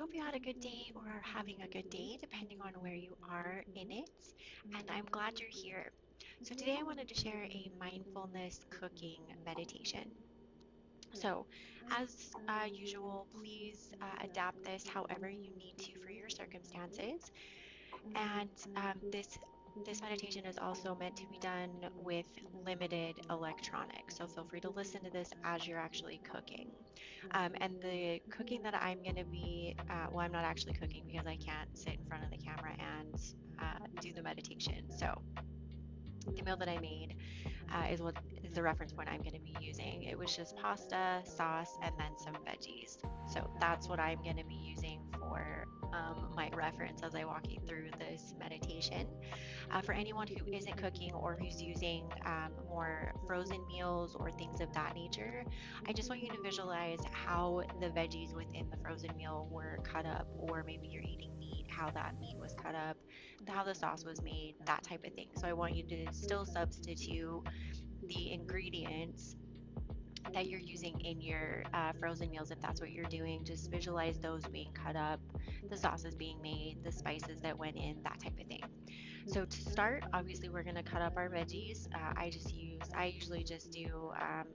hope you had a good day or are having a good day, depending on where you are in it. And I'm glad you're here. So, today I wanted to share a mindfulness cooking meditation. So, as usual, please adapt this however you need to for your circumstances. And this meditation is also meant to be done with limited electronics. So feel free to listen to this as you're actually cooking. And the cooking that I'm going to be, well, I'm not actually cooking because I can't sit in front of the camera and do the meditation. So the meal that I made is what is the reference point I'm going to be using. It was just pasta, sauce, and then some veggies. So that's what I'm going to be using for my reference as I walk you through this meditation. For anyone who isn't cooking or who's using more frozen meals or things of that nature, I just want you to visualize how the veggies within the frozen meal were cut up, or maybe you're eating meat, how that meat was cut up, how the sauce was made, that type of thing. So I want you to still substitute the ingredients that you're using in your frozen meals if that's what you're doing. Just visualize those being cut up, the sauces being made, the spices that went in, that type of thing. So to start, obviously we're going to cut up our veggies. I usually just do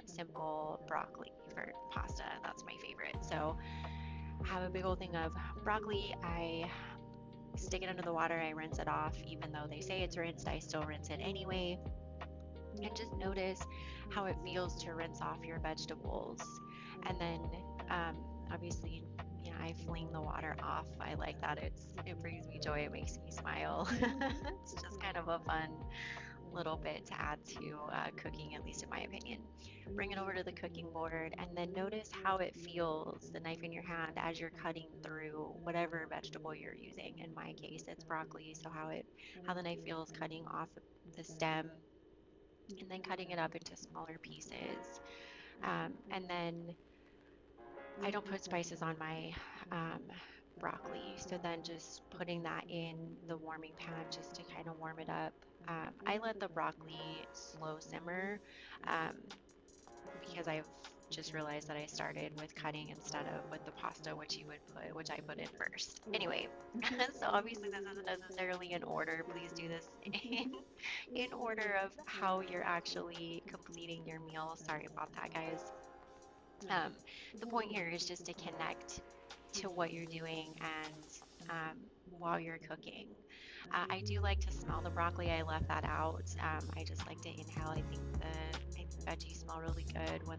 simple broccoli for pasta. That's my favorite. So I have a big old thing of broccoli. I stick it under the water. I rinse it off. Even though they say it's rinsed, I still rinse it anyway. And just notice how it feels to rinse off your vegetables. And then obviously, I fling the water off. I like that. It brings me joy. It makes me smile. It's just kind of a fun little bit to add to cooking, at least in my opinion. Bring it over to the cooking board and then notice how it feels, the knife in your hand, as you're cutting through whatever vegetable you're using. In my case, it's broccoli, so how the knife feels cutting off the stem and then cutting it up into smaller pieces. And then I don't put spices on my um, broccoli, so then just putting that in the warming pan just to kind of warm it up. I let the broccoli slow simmer um, because I've just realized that I started with cutting instead of with the pasta, which I put in first. Anyway, so obviously this isn't necessarily in order. Please do this in order of how you're actually completing your meal. Sorry about that, guys. Um, the point here is just to connect to what you're doing and while you're cooking. I do like to smell the broccoli. I left that out. I just like to inhale. I think veggies smell really good when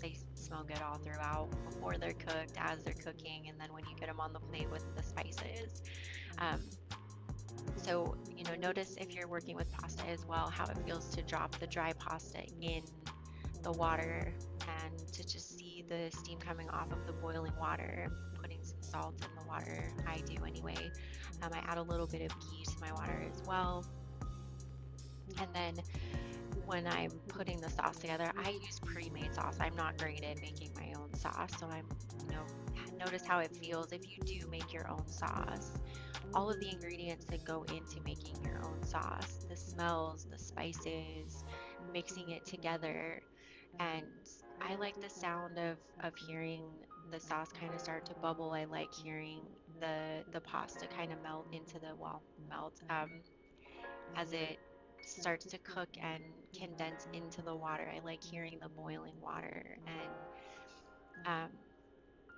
they smell good all throughout before they're cooked, as they're cooking, and then when you get them on the plate with the spices. Um, so, notice if you're working with pasta as well, how it feels to drop the dry pasta in the water and to just see the steam coming off of the boiling water, putting some salt in the water. I do anyway. I add a little bit of ghee to my water as well. And then when I'm putting the sauce together, I use pre-made sauce. I'm not great at making my own sauce, so notice how it feels if you do make your own sauce. All of the ingredients that go into making your own sauce, the smells, the spices, mixing it together. And I like the sound of hearing the sauce kind of start to bubble. I like hearing the pasta kind of melt into melt as it starts to cook and condense into the water. I like hearing the boiling water and um,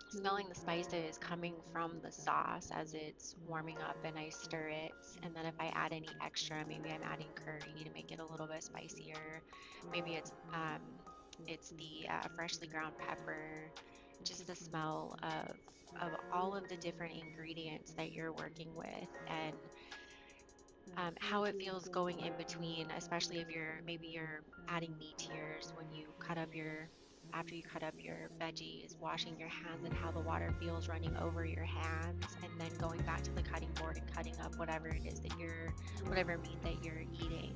smelling the spices coming from the sauce as it's warming up and I stir it. And then if I add any extra, maybe I'm adding curry to make it a little bit spicier. Maybe it's the freshly ground pepper, just the smell of all of the different ingredients that you're working with and how it feels going in between, especially if you're adding meat to yours when you cut up after you cut up your veggies, washing your hands and how the water feels running over your hands, and then going back to the cutting board and cutting up whatever it is whatever meat that you're eating,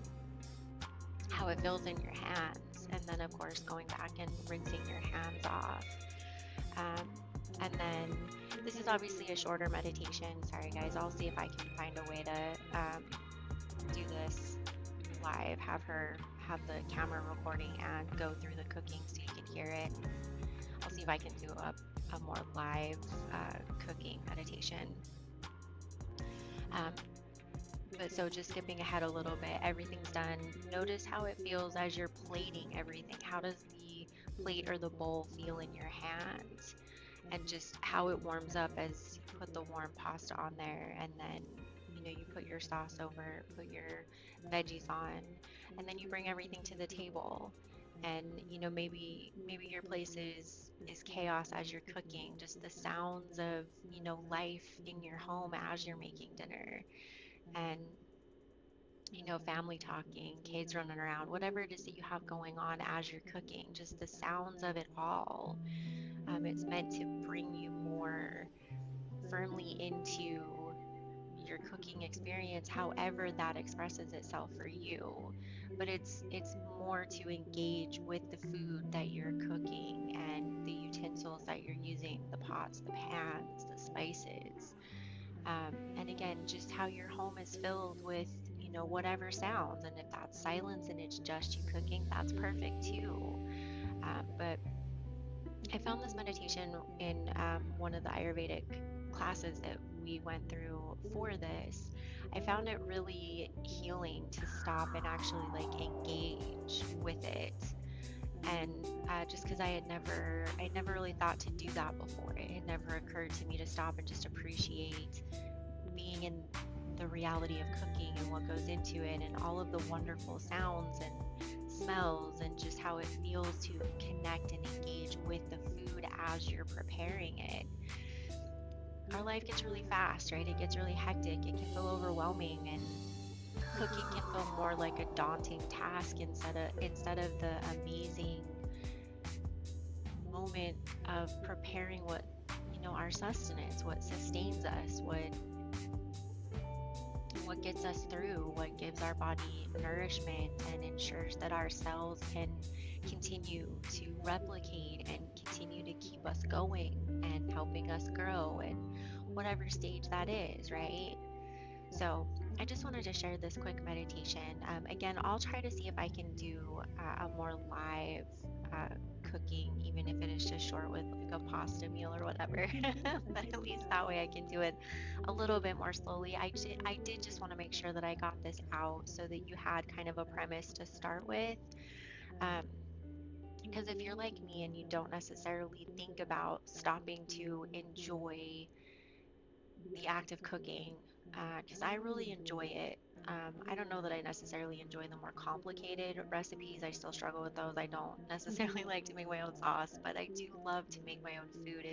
how it feels in your hands, and then of course going back and rinsing your hands off. Um, and then this is obviously a shorter meditation. Sorry guys, I'll see if I can find a way to do this live, have the camera recording and go through the cooking so you can hear it. I'll see if I can do a more live cooking meditation. Um, but so just skipping ahead a little bit, everything's done. Notice how it feels as you're plating everything. How does the plate or the bowl feel in your hands? And just how it warms up as you put the warm pasta on there, and then you put your sauce over, put your veggies on, and then you bring everything to the table. And maybe your place is chaos as you're cooking, just the sounds of life in your home as you're making dinner, and family talking, kids running around, whatever it is that you have going on as you're cooking, just the sounds of it all. It's meant to bring you more firmly into your cooking experience, however that expresses itself for you. But it's more to engage with the food that you're cooking and the utensils that you're using, the pots, the pans, the spices. And again, just how your home is filled with, whatever sounds. And if that's silence and it's just you cooking, that's perfect too. But I found this meditation in one of the Ayurvedic classes that we went through for this. I found it really healing to stop and actually like engage with it. And just because I had never really thought to do that before. It had never occurred to me to stop and just appreciate being in the reality of cooking and what goes into it, and all of the wonderful sounds and smells, and just how it feels to connect and engage with the food as you're preparing it. Our life gets really fast, right? It gets really hectic. It can feel overwhelming, and cooking can feel more like a daunting task instead of the amazing moment of preparing what our sustenance, what sustains us, what gets us through, what gives our body nourishment and ensures that our cells can continue to replicate and continue to keep us going and helping us grow in whatever stage that is, right? So I just wanted to share this quick meditation. Again, I'll try to see if I can do a more live cooking, even if it is just short with like a pasta meal or whatever. But at least that way I can do it a little bit more slowly. I did just want to make sure that I got this out so that you had kind of a premise to start with. Um, because if you're like me and you don't necessarily think about stopping to enjoy the act of cooking, because I really enjoy it. I don't know that I necessarily enjoy the more complicated recipes. I still struggle with those. I don't necessarily like to make my own sauce, but I do love to make my own food.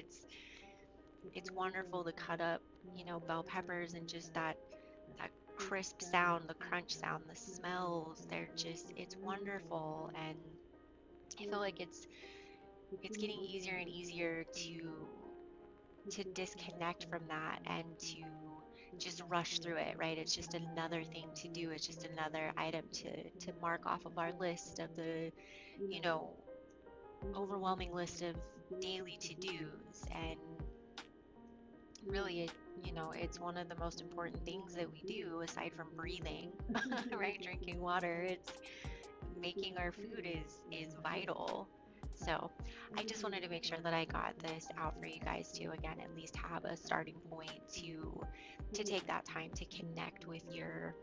It's wonderful to cut up, bell peppers, and just that crisp sound, the crunch sound, the smells. It's wonderful, and I feel like it's getting easier and easier to disconnect from that and to just rush through it, right? It's just another thing to do. It's just another item to mark off of our list of the, you know, overwhelming list of daily to-dos. And really, it's one of the most important things that we do aside from breathing, right? Drinking water. It's making our food is vital. So I just wanted to make sure that I got this out for you guys to, again, at least have a starting point to take that time to connect with your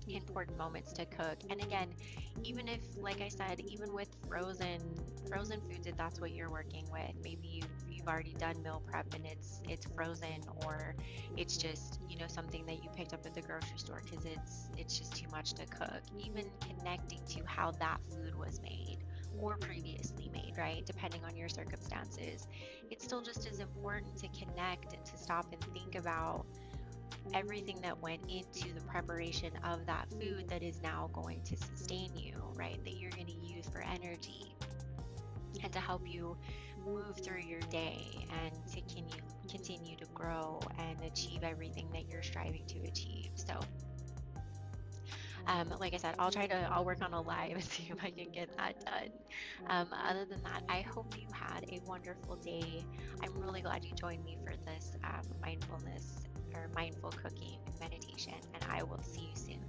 important moments to cook. And again, even if, like I said, even with frozen foods, if that's what you're working with, maybe you've already done meal prep and it's frozen, or it's just something that you picked up at the grocery store because it's just too much to cook. Even connecting to how that food was made or previously made, right? Depending on your circumstances, it's still just as important to connect and to stop and think about everything that went into the preparation of that food that is now going to sustain you, right? That you're going to use for energy and to help you move through your day and to continue to grow and achieve everything that you're striving to achieve. So like I said, I'll work on a live and see if I can get that done. Other than that, I hope you had a wonderful day. I'm really glad you joined me for this mindfulness or mindful cooking meditation, and I will see you soon.